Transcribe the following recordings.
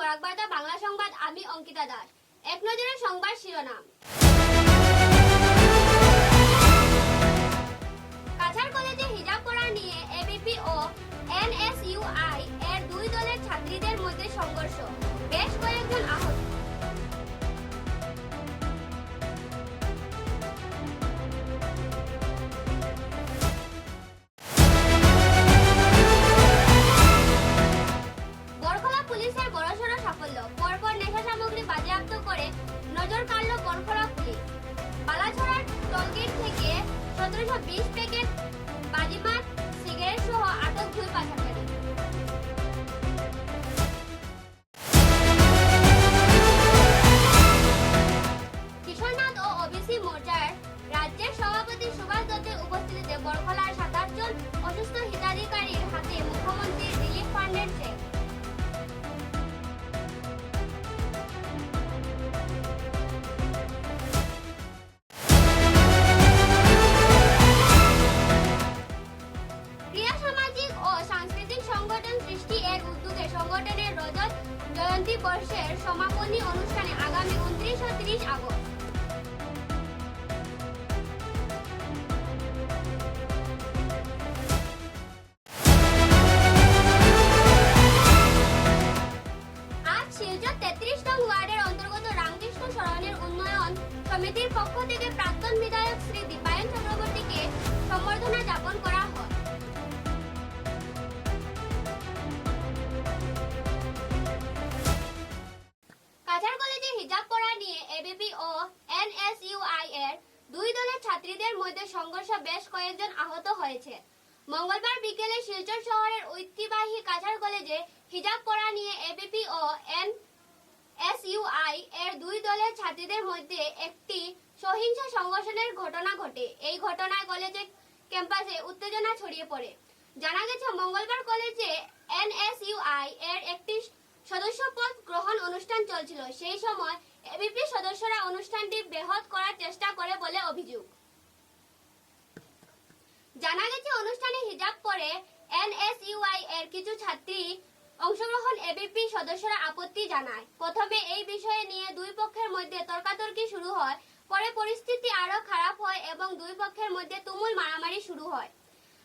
বরাকবার্তা বাংলা সংবাদ, আমি অঙ্কিতা দাস। এক নজরে সংবাদ শিরোনাম। কাছাড় কলেজে হিজাব পরা নিয়ে এবিপি ও এনএসইউআই এর দুই দলের ছাত্রীদের মধ্যে সংঘর্ষ, বেশ কয়েকজন আহত। পুলিশের বড়সড় সাফল্য, পরপর নেশা সামগ্রী বাজেয়াপ্ত করে নজর কাড়ল বরখলা পুলিশ। বালাছড়ার টোলগেট থেকে 1720 প্যাকেট বাজিমাত সিগারেট সহ আটক 2 পাচারকারী। কিশোরনাথ ও ওবিসি মোর্চার রাজ্যের সভাপতি সুভাষ দত্তের উপস্থিতিতে বরখলার 27 জন অসুস্থ হিতাধিকারীর হাতে মুখ্যমন্ত্রীর রিলিফ ফান্ডের চেক। সংগঠনের রজত জয়ন্তী বর্ষের সমাপনী অনুষ্ঠানে আগামী 29 ও 30 আগস্ট। আজ শিলচর 33 নং ওয়ার্ডের অন্তর্গত রামকৃষ্ণ সরণের উন্নয়ন সমিতির পক্ষ থেকে প্রাক্তন বিধায়ক শ্রী দীপায়ন চক্রবর্তীকে সম্বর্ধনা জ্ঞাপন করা হয়। কাছাড় কলেজে হিজাব পরা নিয়ে এবিপি ও এনএসইউআই এর দুই দলের ছাত্রীদের মধ্যে সংঘর্ষ, বেশ কয়েকজন আহত হয়েছে। মঙ্গলবার বিকেলে শিলচর শহরের ঐতিহ্যবাহী কাছাড় কলেজে হিজাব পরা নিয়ে এবিপি ও এনএসইউআই এর দুই দলের ছাত্রীদের মধ্যে একটি সহিংস সংঘর্ষের ঘটনা ঘটে। এই ঘটনায় কলেজের ক্যাম্পাসে উত্তেজনা ছড়িয়ে পড়ে। জানা গেছে, মঙ্গলবার কলেজে এনএসইউআই এর একটি সদস্যপদ গ্রহণ অনুষ্ঠান চলছিল। সেই সময় এবিপি সদস্যরা অনুষ্ঠানটি ব্যাহত করার চেষ্টা করে বলে অভিযোগ। জানা গেছে, অনুষ্ঠানে হিজাব পরে এনএসইউআই এর কিছু ছাত্রী অংশগ্রহণ এবিপি সদস্যরা আপত্তি জানায়। প্রথমে এই বিষয়ে নিয়ে দুই পক্ষের মধ্যে তর্কাতর্কি শুরু হয়, পরে পরিস্থিতি আরো খারাপ হয় এবং দুই পক্ষের মধ্যে তুমুল মারামারি শুরু হয়।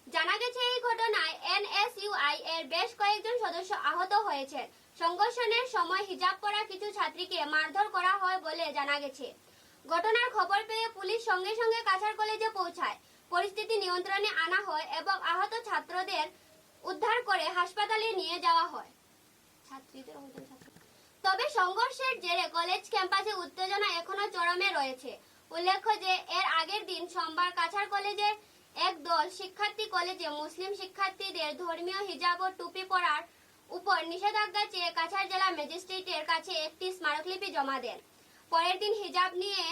জানা গেছে, এই ঘটনায় এনএসইউআই এর বেশ কয়েকজন সদস্য আহত হয়েছে। সংঘর্ষের সময় হিজাব পরা কিছু ছাত্রীকে মারধর করা হয় বলে জানা গেছে। ঘটনার খবর পেয়ে পুলিশ সঙ্গে সঙ্গে কাছাড় কলেজে পৌঁছায়। পরিস্থিতি নিয়ন্ত্রণে আনা হয় এবং আহত ছাত্রদের উদ্ধার করে হাসপাতালে নিয়ে যাওয়া হয়। তবে সংঘর্ষের জেরে কলেজ ক্যাম্পাসে উত্তেজনা এখনো চরমে রয়েছে। উল্লেখ্য যে এর আগের দিন সোমবার কাছাড় কলেজের এক দল শিক্ষার্থী কলেজে মুসলিম শিক্ষার্থীদের ধর্মীয় হিজাব ও টুপি পরার উপর নিষেধাজ্ঞা চেয়ে কাছাড় জেলা ম্যাজিস্ট্রেটের কাছে একটি স্মারকলিপি জমা দেন। পরের দিন হিজাব নিয়ে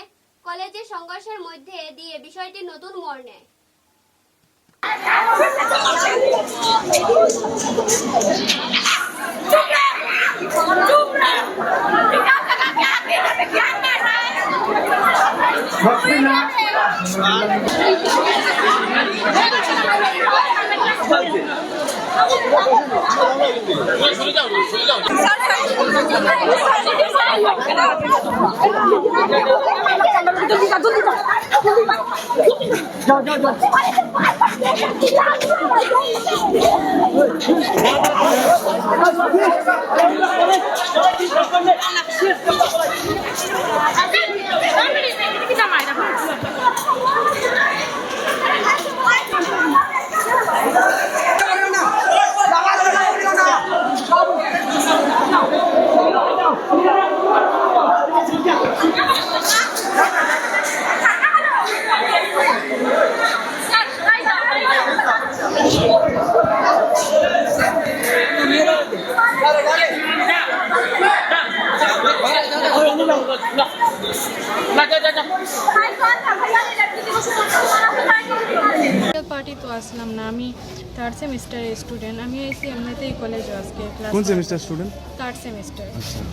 কলেজে সংঘর্ষের মধ্যে দিয়ে বিষয়টি নতুন মোড় নেয়। পার্টি তো আসলাম না, আমি 3rd সেমিস্টারের স্টুডেন্ট। আমি এসে এমনিতেই কলেজে আজকে ক্লাস। কোন সেমিস্টার স্টুডেন্ট? 3rd semester.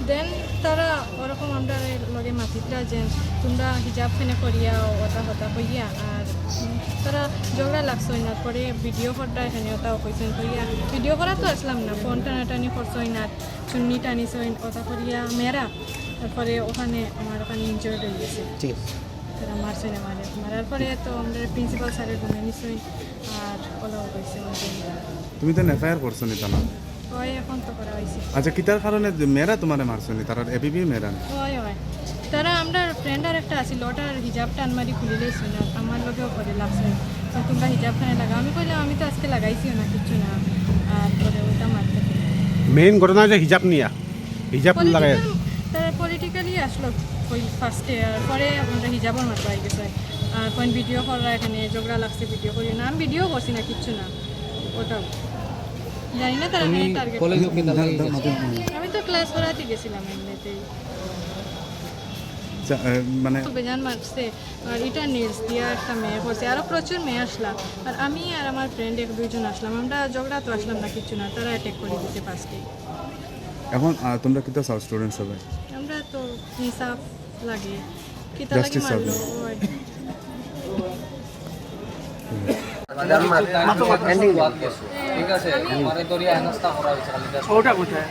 দেন তারা ওরকম আমরা লগে মাতিতরা যে তোমরা হিজাব ফেনে করিয়া ওটা হতা কইয়া, আর তারা ঝগড়া লাগছো না, পরে ভিডিও করটা এখানে ওটাও কইছেন কইয়া ভিডিও করা তো আসলাম না, ফোন টানাটানি করছো না, চুন্নি টানিছে কথা করিয়া মেয়েরা, তারপরে ওখানে ইনজয়েড হয়ে গেছে। ঠিক আছে। তারা মারছে না, মারার পরে তো আমাদের প্রিন্সিপাল স্যারের রুমে নিশ্চয়ই আর ওলাও হয়েছে। তুমি তো এফআইআর করছো নি তা না? হয় এখন তো করা হয়েছে। আচ্ছা কিতার কারণে মেয়েরা তোমার মারছো নি? তারা এবিপি মেয়েরা না? হয় তারা আমরা ফ্রেন্ড আর একটা আছিল, ওটার হিজাবটা আনমারি খুলে লেছি না, আমার লোকেও করে লাগছে। তো তোমরা হিজাবখানে লাগাও, আমি কইলাম আমি তো আজকে লাগাইছিও না, কিচ্ছু না। আর পরে ওটা মারতে মেইন ঘটনা যে হিজাব নিয়া, হিজাব লাগাই তারা পলিটিক্যালি আসলো ফার্স্টে, আর পরে আমরা হিজাবর মার পাই গেছে। আর কোন ভিডিও করা এখানে ঝগড়া লাগছে, ভিডিও করি না, আমি ভিডিও করছি না, কিচ্ছু না। ওটা জানি না তারা টার্গেট। আমি তো ক্লাস করাতে গেছিলাম এমনিতেই। মানে বেজান মারছে, আর এটা নিউজ দিয়া একটা মেয়ে করছে, আরও প্রচুর মেয়ে আসলাম। আর আমি আর আমার ফ্রেন্ড এক দুইজন আসলাম, আমরা ঝগড়া তো আসলাম না, কিচ্ছু না, তারা অ্যাটেক করে দিতে ফার্স্টে। এখন তোমরা কিতা চাও স্টুডেন্ট সবাই? আমরা তো ইনসাফ লাগে, কিতা লাগে Justice মারলো। ঠিক আছে মানে দরিয়া হেনস্থা করা হয়েছে খালি ওটা কোথায়?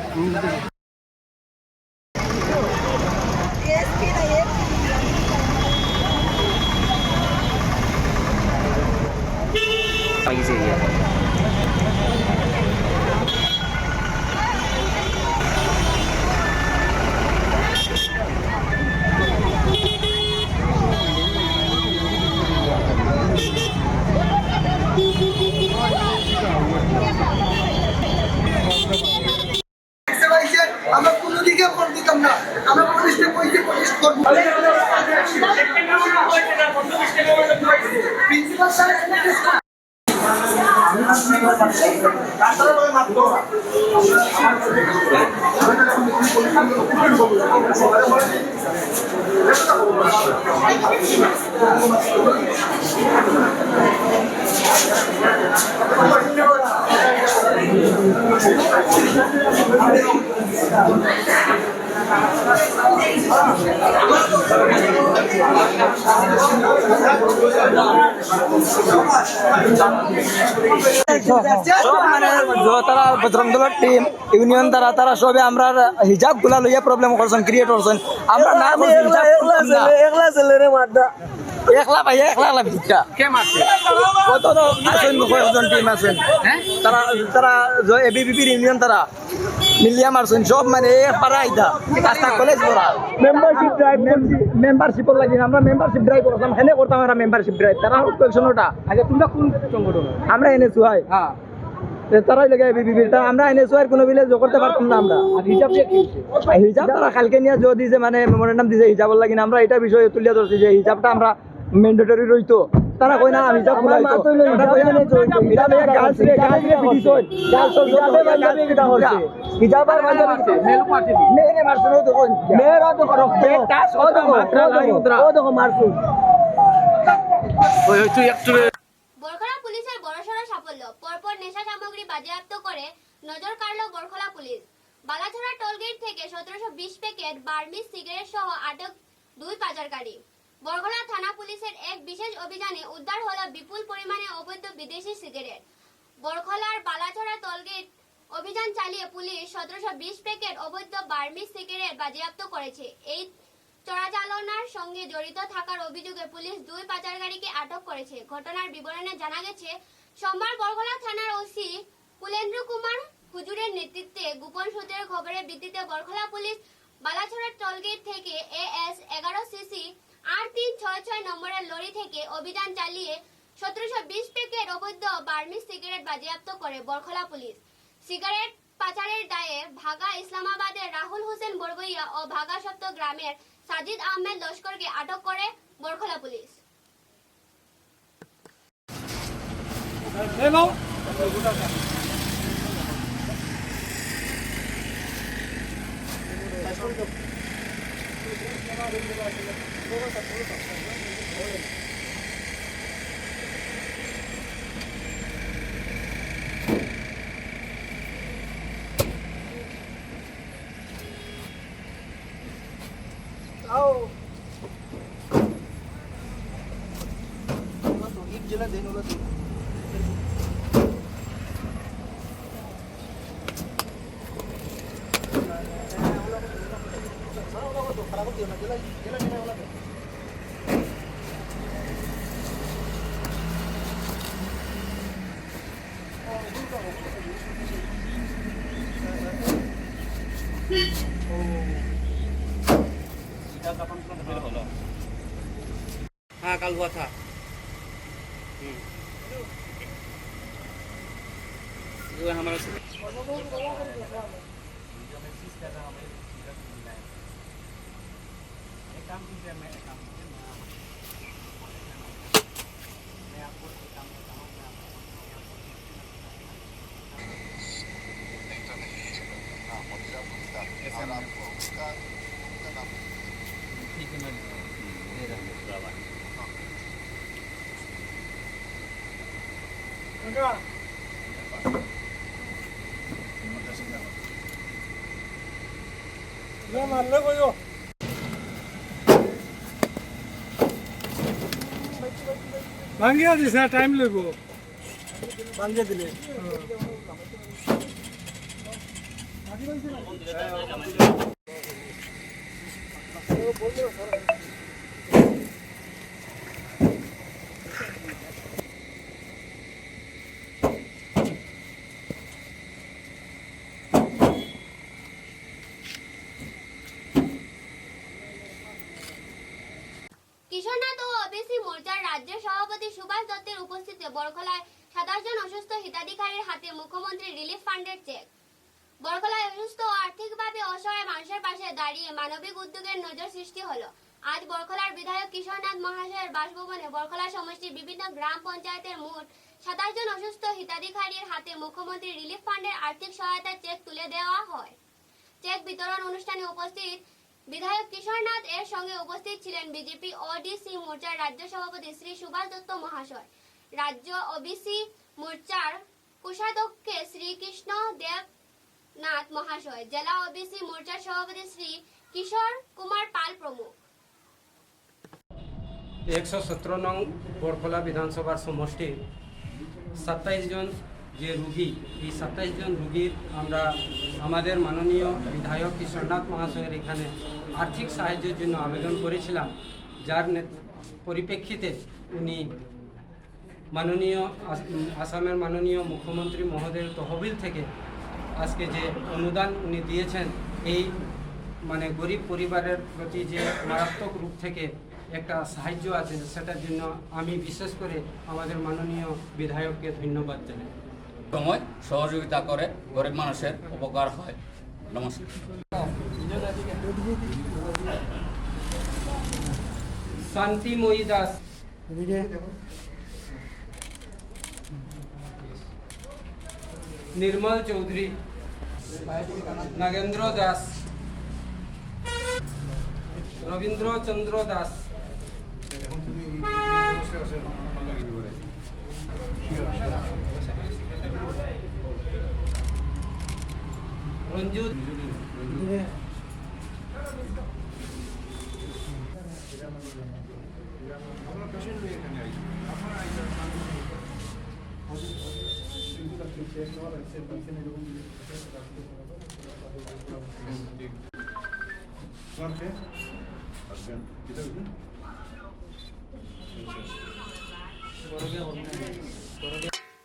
আমরা কোনো দিকে ফোন দিতাম না, আমরা পুলিশকে কইতে পুলিশ করবো। প্রিন্সিপাল স্যার তারা বজরং দলের টিম ইউনিয়ন তারা সবে আমরা হিজাব গুলা লইয়া প্রবলেম করছেন, ক্রিয়েট করছেন। আমরা না একলা ভাই একলা ভিক্ষা কে মারছে? কত আছেন কয়েকজন টিম আছেন, তারা তারা এবিপির ইউনিয়ন তারা মিলিয়া মারছেন সব, মানে পারা আইতা রাস্তা কলেজ পড়া মেম্বারশিপ ড্রাইভ, মেম্বারশিপ লাগি আমরা মেম্বারশিপ ড্রাইভ করতাম, হেনে করতাম আমরা মেম্বারশিপ ড্রাইভ। তারা কোয়েকশনটা আচ্ছা তোমরা কোন সংগঠন? আমরা এনেছু হয়, হ্যাঁ। তারাই লাগে এবিপির, তা আমরা এনেছু আর কোনো বিলে করতে পারতাম না। আমরা আর হিজাব দিয়ে কি হয়েছে? হিজাব তারা কালকে নিয়ে জো দিয়েছে, মানে মেমোরেন্ডাম দিয়েছে হিজাবের লাগি। আমরা এটা বিষয়ে তুলিয়া ধরছি যে হিজাবটা আমরা ম্যান্ডেটরি রইতো। তারা কই না হিজাব গুলাইতো, বরখলা পুলিশের বড়সড় সাফল্য, পরপর নেশা সামগ্রী বাজেয়াপ্ত করে নজর কাড়ল বরখলা পুলিশ। বালাছড়া টোলগেট থেকে 1720 প্যাকেট বার্মিজ সিগারেট সহ আটক 2 পাচারকারী। বরখলা থানা পুলিশের এক বিশেষ অভিযানে উদ্ধার হলো বিপুল পরিমাণে অবৈধ বিদেশি সিগারেট। বরখলার বালাছড়া টোলগেট অভিযান চালিয়ে পুলিশ 1720 প্যাকেট অবৈধ বার্মিজ সিগারেট বাজেয়াপ্ত করেছে। এই চোরাচালানের সঙ্গে জড়িত থাকার অভিযোগে পুলিশ 2 পাচারকারীকে আটক করেছে। ঘটনার বিবরণে জানা গেছে, সোমবার বরখলা থানার ওসি কুলেন্দ্র কুমার হুজুরের নেতৃত্বে গোপন সূত্রের খবরের ভিত্তিতে বরখলা পুলিশ বালাছড়া টোলগেট থেকে AS 11cc 8366 নম্বরের লরি থেকে অভিযান চালিয়ে 1720 প্যাকেট অবৈধ বার্মিজ সিগারেট বাজেয়াপ্ত করে বরখলা পুলিশ। সিগারেট পাচারের দায়ে ভাগা ইসলামাবাদের রাহুল হোসেন বড়বইয়া ও ভাগা সপ্ত গ্রামের সাজিদ আহমেদ লস্করকে আটক করে বরখলা পুলিশ। हाँ कल हुआ था ये हमारा ভাঙিয়া দিছে টাইম লইব भांगे दिले কিশোরনাথ ও ওবিসি মোর্চার রাজ্য সভাপতি সুভাষ দত্তের উপস্থিতিতে বরখলায় 27 জন অসুস্থ হিতাধিকারীর হাতে মুখ্যমন্ত্রী রিলিফ ফান্ডের চেক। বরখলায় অসুস্থ ও আর্থিকভাবে অসহায় মানুষের পাশে দাঁড়িয়ে মানবিক উদ্যোগের নজর সৃষ্টি হলো। আজ বরখলার বিধায়ক কিশোরনাথ মহাশয়ের বাসভবনে বরখলা সমষ্টির বিভিন্ন গ্রাম পঞ্চায়েতের মোট 27 জন অসুস্থ হিতাধিকারীর হাতে মুখ্যমন্ত্রী রিলিফ ফান্ডের আর্থিক সহায়তার চেক তুলে দেওয়া হয়। চেক বিতরণ অনুষ্ঠানে উপস্থিত বিধায়ক কিশোরনাথ এর সঙ্গে উপস্থিত ছিলেন বিজেপি ওডিসি মোর্চার রাজ্য সভাপতি শ্রী সুভাষ দত্ত মহাশয়, রাজ্য ওবিসি মোর্চার কোষাধ্যক্ষ শ্রী কৃষ্ণ দেবনাথ মহাশয়, জেলা ওবিসি মোর্চার সভাপতি শ্রী কিশোর কুমার পাল প্রমুখ। 117 নং বরখলা বিধানসভার সমষ্টি 27 জন যে রুগী, এই 27 জন রুগীর আমরা আমাদের মাননীয় বিধায়ক কিশোরনাথ মহাশয়ের এখানে আর্থিক সাহায্যের জন্য আবেদন করেছিলাম, যার পরিপ্রেক্ষিতে উনি মাননীয় আসামের মাননীয় মুখ্যমন্ত্রী মহোদয়ের তহবিল থেকে আজকে যে অনুদান উনি দিয়েছেন, এই মানে গরিব পরিবারের প্রতি যে মারাত্মক রূপ থেকে একটা সাহায্য আছে, সেটার জন্য আমি বিশেষ করে আমাদের মাননীয় বিধায়ককে ধন্যবাদ জানাই। সময় সহযোগিতা করে গরিব মানুষের উপকার হয়। নমস্কার। শান্তিময়ী দাস, निर्मल चौधरी, नागेंद्र दास, रविंद्र चंद्र दास, रंजू,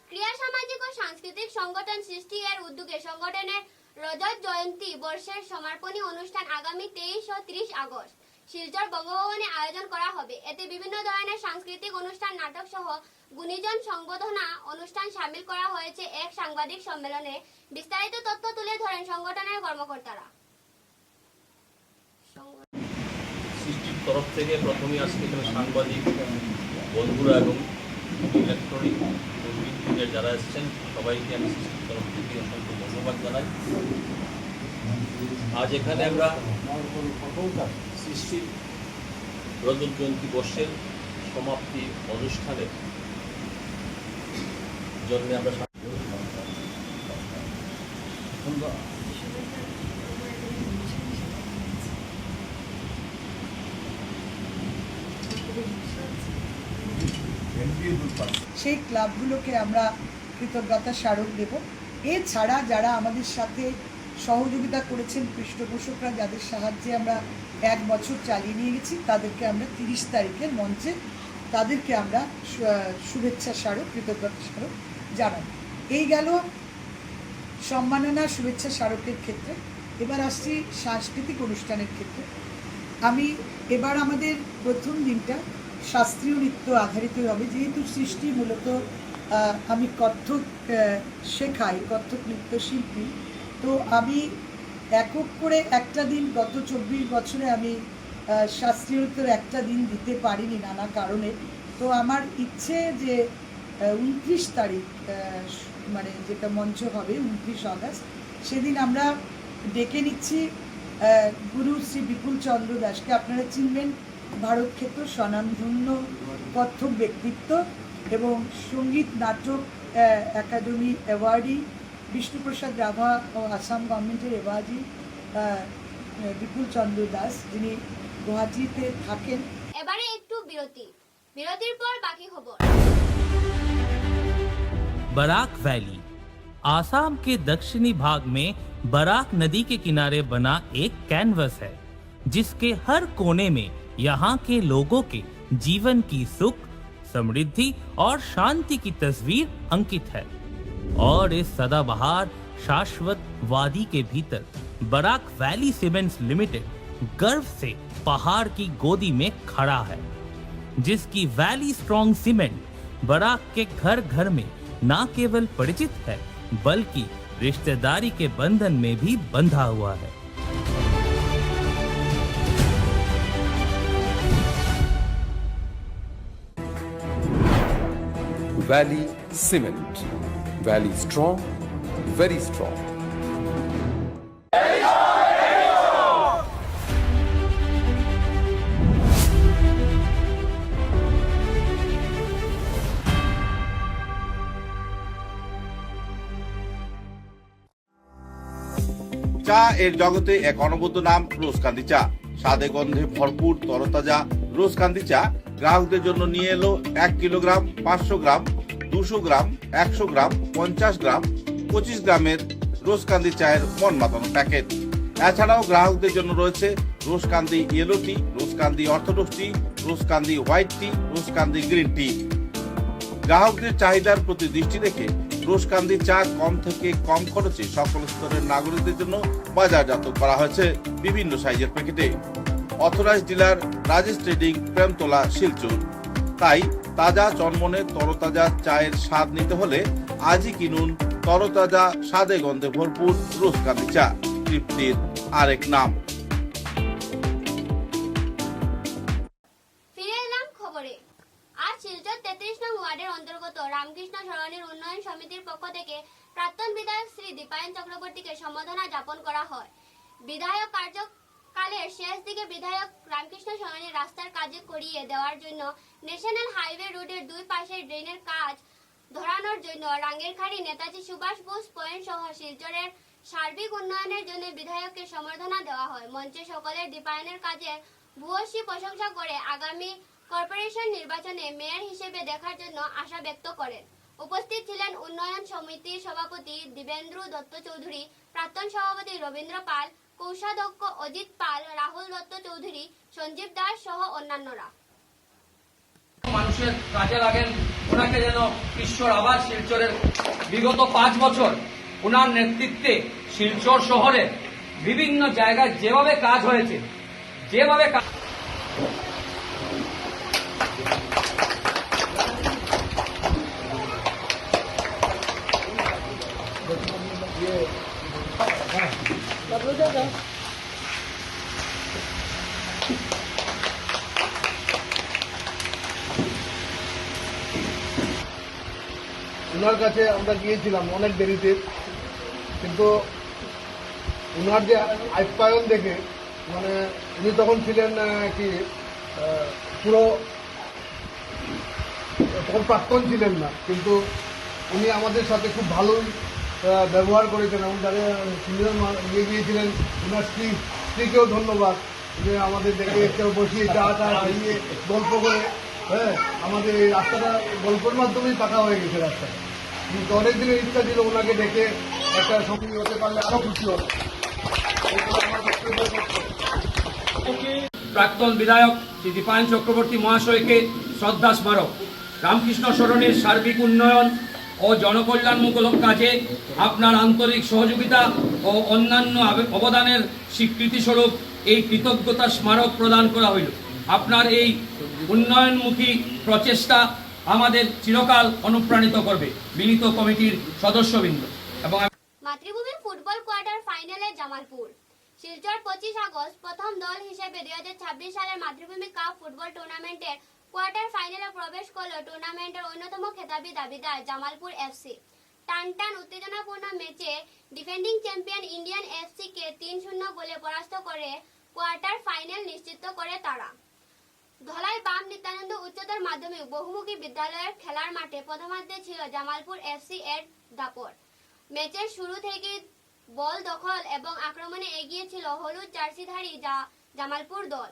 ক্রিয়া সামাজিক ও সাংস্কৃতিক সংগঠন সৃষ্টি এর উদ্যোগে সংগঠনের রজত জয়ন্তী বর্ষের সমাপনী অনুষ্ঠান আগামী 23 ও 30 আগস্ট শিলচর বঙ্গভবনে আয়োজন করা হবে। এতে বিভিন্ন ধরনের সাংস্কৃতিক অনুষ্ঠান, নাটক সহ গুণীজন সংবর্ধনা অনুষ্ঠান শামিল করা হয়েছে। এক সাংবাদিক সম্মেলনে বিস্তারিত তথ্য তুলে ধরেন সংগঠনের কর্মকর্তারা। সৃষ্টির তরফ থেকে প্রথমে আজকে এখানে সাংবাদিক বন্ধুরা এবং ইলেকট্রনিক মিডিয়া যারা এসেছেন সবাইকে আমি সৃষ্টির তরফ থেকে অসংখ্য ধন্যবাদ জানাই। আজ এখানে আমরা সৃষ্টির রজত জয়ন্তী বর্ষের সমাপ্তি অনুষ্ঠানের জন্য আমরা সেই ক্লাবগুলোকে আমরা কৃতজ্ঞতা স্মারক দেব। এছাড়া যারা আমাদের সাথে সহযোগিতা করেছেন পৃষ্ঠপোষকরা, যাদের সাহায্যে আমরা 1 বছর চালিয়ে নিয়ে গেছি, তাদেরকে আমরা 30 তারিখের মঞ্চে তাদেরকে আমরা শুভেচ্ছা স্মারক, কৃতজ্ঞতা স্মারক জানাই। এই গেল সম্মাননা শুভেচ্ছা স্মারকের ক্ষেত্রে। এবার আসছি সাংস্কৃতিক অনুষ্ঠানের ক্ষেত্রে। এবার আমাদের প্রথম দিনটা শাস্ত্রীয় নৃত্য আধারিত হবে, যেহেতু সৃষ্টি মূলত আমি কত্থক শেখাই, কত্থক নৃত্যশিল্পী। তো আমি একক করে একটা দিন, গত 24 বছরে আমি শাস্ত্রীয় নৃত্যের একটা দিন দিতে পারিনি নানা কারণে। তো আমার ইচ্ছে যে 29 তারিখ মানে যেটা মঞ্চ হবে 29 আগস্ট, সেদিন আমরা ডেকে নিচ্ছি গুরু শ্রী বিপুল চন্দ্র দাসকে। আপনারা চিনবেন, ভারতখ্যাত স্বনামধন্য কত্থক ব্যক্তিত্ব এবং সঙ্গীত নাটক একাডেমি অ্যাওয়ার্ডি, বিষ্ণুপ্রসাদ রাভা ও আসাম গভর্নমেন্টের অ্যাওয়ার্ডি বিপুল চন্দ্র দাস, যিনি গুয়াহাটিতে থাকেন। এবারে একটু বিরতির পর বাকি খবর। बराक वैली आसाम के दक्षिणी भाग में बराक नदी के किनारे बना एक कैनवस है, जिसके हर कोने में यहाँ के लोगों के जीवन की सुख, समृद्धि और शांति की तस्वीर अंकित है। और इस सदाबहार शाश्वत वादी के भीतर बराक वैली सीमेंट्स लिमिटेड गर्व से पहाड़ की गोदी में खड़ा है, जिसकी वैली स्ट्रॉन्ग सीमेंट बराक के घर घर में न केवल परिचित है, बल्कि रिश्तेदारी के बंधन में भी बंधा हुआ है। Valley Cement. Valley strong, very strong. চা এর জগতে এক অনবদ্য নাম রোজকান্দি চা। স্বাদে গন্ধে ভরপুর তরতাজা রোজকান্দি চা গ্রাহকদের জন্য নিয়ে এলো 1 কিলোগ্রাম, 500 গ্রাম, 200 গ্রাম, 100 গ্রাম, 50 গ্রাম, 25 গ্রামের রোজকান্দি চায়ের মন মাতানো প্যাকেট। এছাড়াও গ্রাহকদের জন্য রয়েছে রোজকান্দি ইয়েলো টি, রোজকান্দি অর্থোডক্স টি, রোজকান্দি হোয়াইট টি, রোজকান্দি গ্রিন টি। গ্রাহকদের চাহিদার প্রতি দৃষ্টি রেখে রোজকান্দি চা কম থেকে কম খরচে সকল স্তরের নাগরিকদের জন্য বাজারজাত করা হয়েছে বিভিন্ন সাইজের প্যাকেটে। Authorised dealer Rajesh trading, Premtala, Silchar. তাই তাজা চনমনে তরতাজা চায়ের স্বাদ নিতে হলে আজই কিনুন তরতাজা স্বাদে গন্ধে ভরপুর রোজকান্দি চা, তৃপ্তির আরেক নাম। ফিরে এলাম খবরে। আজ শিলচর 33 নং ওয়ার্ডের অন্তর্গত রামকৃষ্ণ সরণির উন্নয়ন সমিতির পক্ষ থেকে প্রাক্তন বিধায়ক শ্রী দীপায়ন চক্রবর্তীকে সম্মাননা জ্ঞাপন করা হয়। বিধায়ক কার্যকালের শেষ দিকে বিধায়ক রামকৃষ্ণ সরণির রাস্তার কাজ করিয়ে দেওয়ার জন্য ন্যাশনাল হাইওয়ে রোডের দুই পাশে ড্রেনের কাজ ধরানোর জন্য রাঙ্গেরখাড়ি নেতাজি সুভাষ বোস পয়েন্ট সহ শিলচরের সার্বিক উন্নয়নের জন্য বিধায়ককে সম্বর্ধনা দেওয়া হয়। মঞ্চে সকলের দীপায়নের কাজের ভূয়সী প্রশংসা করে আগামী কর্পোরেশন নির্বাচনে মেয়র হিসেবে দেখার জন্য আশা ব্যক্ত করেন। উপস্থিত ছিলেন উন্নয়ন সমিতির সভাপতি দিবেন্দ্র দত্ত চৌধুরী, প্রাক্তন সভাপতি রবীন্দ্র পাল, কোষাধ্যক্ষ অজিত পাল, রাহুল দত্ত চৌধুরী, সঞ্জীব দাস সহ অন্যান্যরা। মানুষের কাজে লাগেন, ওনাকে যেন ঈশ্বর আবার শিলচরের বিগত 5 বছর ওনার নেতৃত্বে শিলচর শহরে বিভিন্ন জায়গায় যেভাবে কাজ হয়েছে, যেভাবে ওনার কাছে আমরা গিয়েছিলাম অনেক দেরিতে, কিন্তু ওনার যে আপ্যায়ন দেখে মানে উনি তখন ছিলেন কি পুরো তখন প্রাক্তন ছিলেন না, কিন্তু উনি আমাদের সাথে খুব ভালোই ব্যবহার করেছেন এবং যারা সিনিয়র নিয়ে গিয়েছিলেন ওনার স্ত্রীকেও ধন্যবাদ যে আমাদের দেখে একটু বসিয়ে চা খাইয়ে গল্প করে, হ্যাঁ আমাদের এই রাস্তাটা গল্পের মাধ্যমেই পাকা হয়ে গেছে রাস্তাটা। কিন্তু অনেক দিনের ইচ্ছা ছিল ওনাকে ডেকে একটা সঙ্গী হতে পারলে আরো খুশি হবে। এইগুলো আমার বক্তব্য। প্রাক্তন বিধায়ক শ্রী দীপায়ন চক্রবর্তী মহাশয়কে শ্রদ্ধা স্মারক। রামকৃষ্ণ সরণির সার্বিক উন্নয়ন ও জনকল্যাণমূলক কাজে আপনার আন্তরিক সহযোগিতা ও অন্যান্য অবদানের স্বীকৃতিস্বরূপ এই কৃতজ্ঞতা স্মারক প্রদান করা হইল। আপনার এই উন্নয়নমুখী প্রচেষ্টা আমাদের চিরকাল অনুপ্রাণিত করবে। মিলিত কমিটির সদস্যবৃন্দ এবং মাতৃভূমি ফুটবল কোয়ার্টার ফাইনালে জামালপুর। শিলচর 25 আগস্ট প্রথম দল হিসেবে 2026 সালের মাতৃভূমি কাপ ফুটবল টুর্নামেন্টের কোয়ার্টার ফাইনালে প্রবেশ করল টুর্নামেন্টের অন্যতম খেতাবি দাবিদার জামালপুর এফসি। টান উত্তেজনাপূর্ণ ম্যাচে ডিফেন্ডিং চ্যাম্পিয়ন ইন্ডিয়ান এফসি কে 3-0 গোলে পরাস্ত করে কোয়ার্টার ফাইনাল নিশ্চিত করে তারা। ধলাই বাম নিত্যানন্দ উচ্চতর মাধ্যমিক বহুমুখী বিদ্যালয়ের খেলার মাঠে প্রথমার্ধে ছিল জামালপুর এফসি এর দাপট। ম্যাচের শুরু থেকে বল দখল এবং আক্রমণে এগিয়ে ছিল হলুদ জার্সিধারী জামালপুর দল।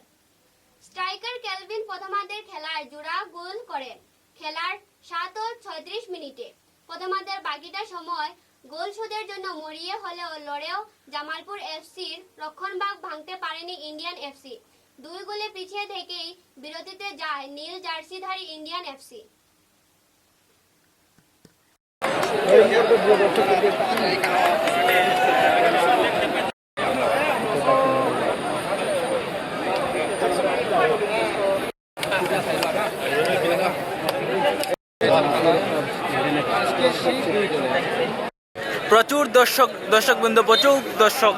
স্ট্রাইকার কেলভিন প্রথমার্ধের খেলায় জোড়া গোল করেন খেলার 7 ও 36 মিনিটে। প্রথমার্ধের বাকিটা সময় গোল শোধের জন্য মরিয়ে হলেও লড়েও জামালপুর এফসির রক্ষণভাগ ভাঙতে পারেনি ইন্ডিয়ান এফসি। 2 গোলে পিছিয়ে থেকেই বিরতিতে যায় নীল জার্সিধারী ইন্ডিয়ান এফসি। প্রচুর দর্শক বৃন্দ, প্রচুর দর্শক।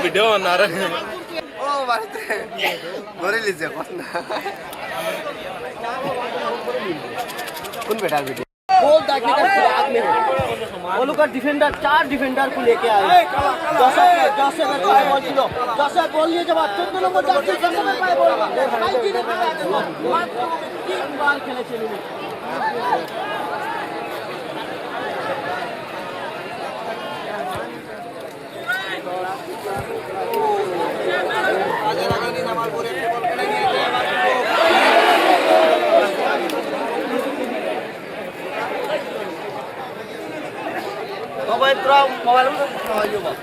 ভিডিও বানা রহে ও বাড়িতে ধরে লিজে কোন বেটার ভিডিও गोल दागने का फिराक में है। वो लोग का डिफेंडर 4 डिफेंडर को लेके आए। 10 में पाए बॉल किलो 10 बॉल लिए जब 14 नंबर जाके 10 में पाए बॉल भाई जी ने मात्र 3 बार खेले चले। आगे दिन हमारे पूरे बॉल खेलेंगे। मोबाइल थोड़ा मोबाइल में जो बात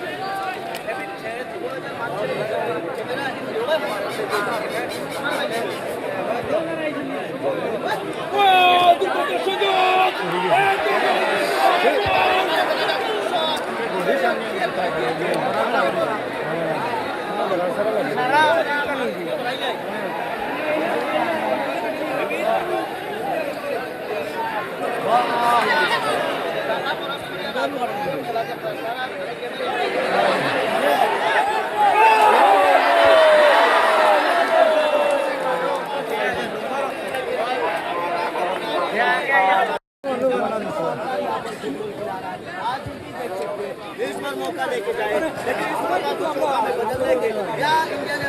इस बार मौका लेके जाए, लेकिन इस बार तो हम लोग बदल देंगे या इंडिया ने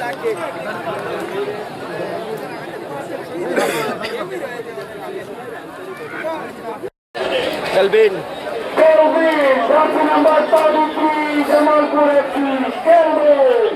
ताकि Kelvin number 33 Jamalpur FC Kelvin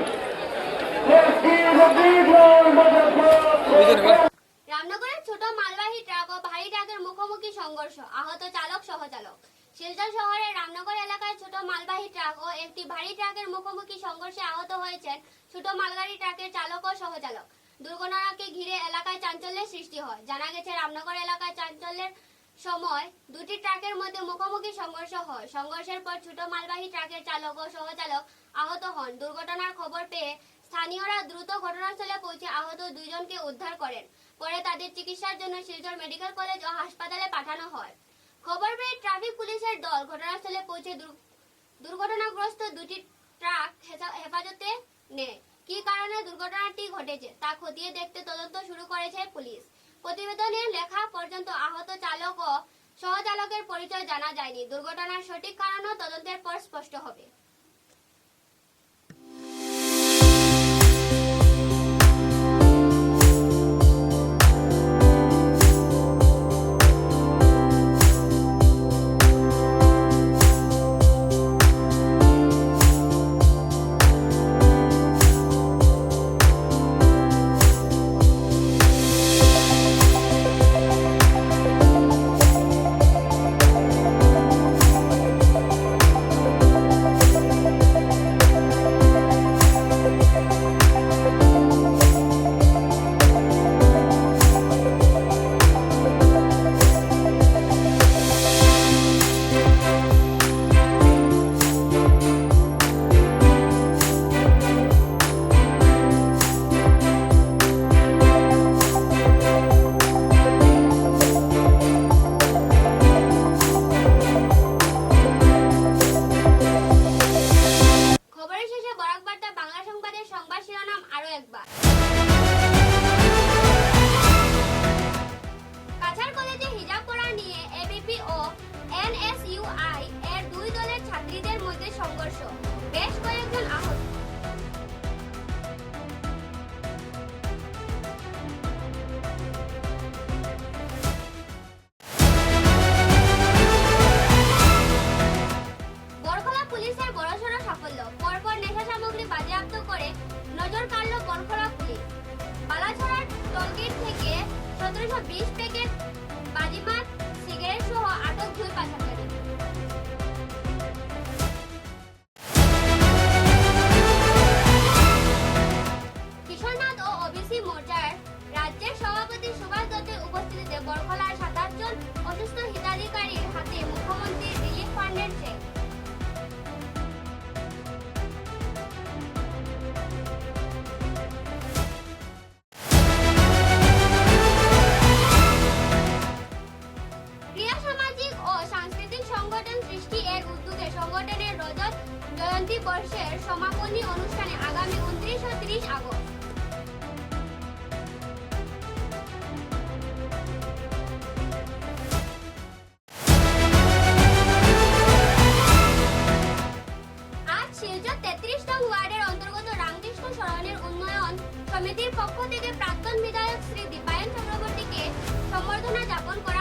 রামনগরের ছোট মালবাহী ট্রাক ও ভারী ট্রাকের মুখোমুখি সংঘর্ষ, আহত চালক সহচালক। শিলচর শহরের রামনগর এলাকায় ছোট মালবাহী ট্রাক ও একটি ভারী ট্রাকের মুখোমুখি সংঘর্ষে আহত হয়েছেন ছোট মালগাড়ি ট্রাকের চালক ও সহচালক। দুর্ঘটনাকে ঘিরে এলাকায় চাঞ্চল্যের সৃষ্টি হয়। জানা গেছে রামনগর এলাকায় চাঞ্চল্যের সময় দুটি ট্রাকের মধ্যে মুখোমুখি সংঘর্ষ হয়। সংঘর্ষের পর ছোট মালবাহী ট্রাকের চালক ও সহচালক আহত হন। দুর্ঘটনার খবর পেয়ে স্থানীয়রা দ্রুত ঘটনাস্থলে পৌঁছে আহত 2 জনকে উদ্ধার করেন। পরে তাদের চিকিৎসার জন্য শিলচর মেডিকেল কলেজ ও হাসপাতালে পাঠানো হয়। খবর পেয়ে ট্রাফিক পুলিশের দল ঘটনাস্থলে পৌঁছে দুর্ঘটনাগ্রস্ত দুটি ট্রাক হেফাজতে নেয়। কি কারণে দুর্ঘটনাটি ঘটেছে তা খতিয়ে দেখতে তদন্ত শুরু করেছে পুলিশ। প্রতিবেদনে লেখা পর্যন্ত আহত চালক ও সহচালকের পরিচয় জানা যায়নি। দুর্ঘটনার সঠিক কারণও তদন্তের পর স্পষ্ট হবে। দৃষ্টি এর উদ্যোগে সংগঠনের রজত জয়ন্তী বর্ষের সমাপনী অনুষ্ঠানে আগামী 29 ও 30 আগস্ট। আজ শিলচর 33 নং ওয়ার্ডের অন্তর্গত রামকৃষ্ণ সরণের উন্নয়ন সমিতির পক্ষ থেকে প্রাক্তন বিধায়ক শ্রী দীপায়ন চক্রবর্তীকে সম্বর্ধনা জ্ঞাপন করা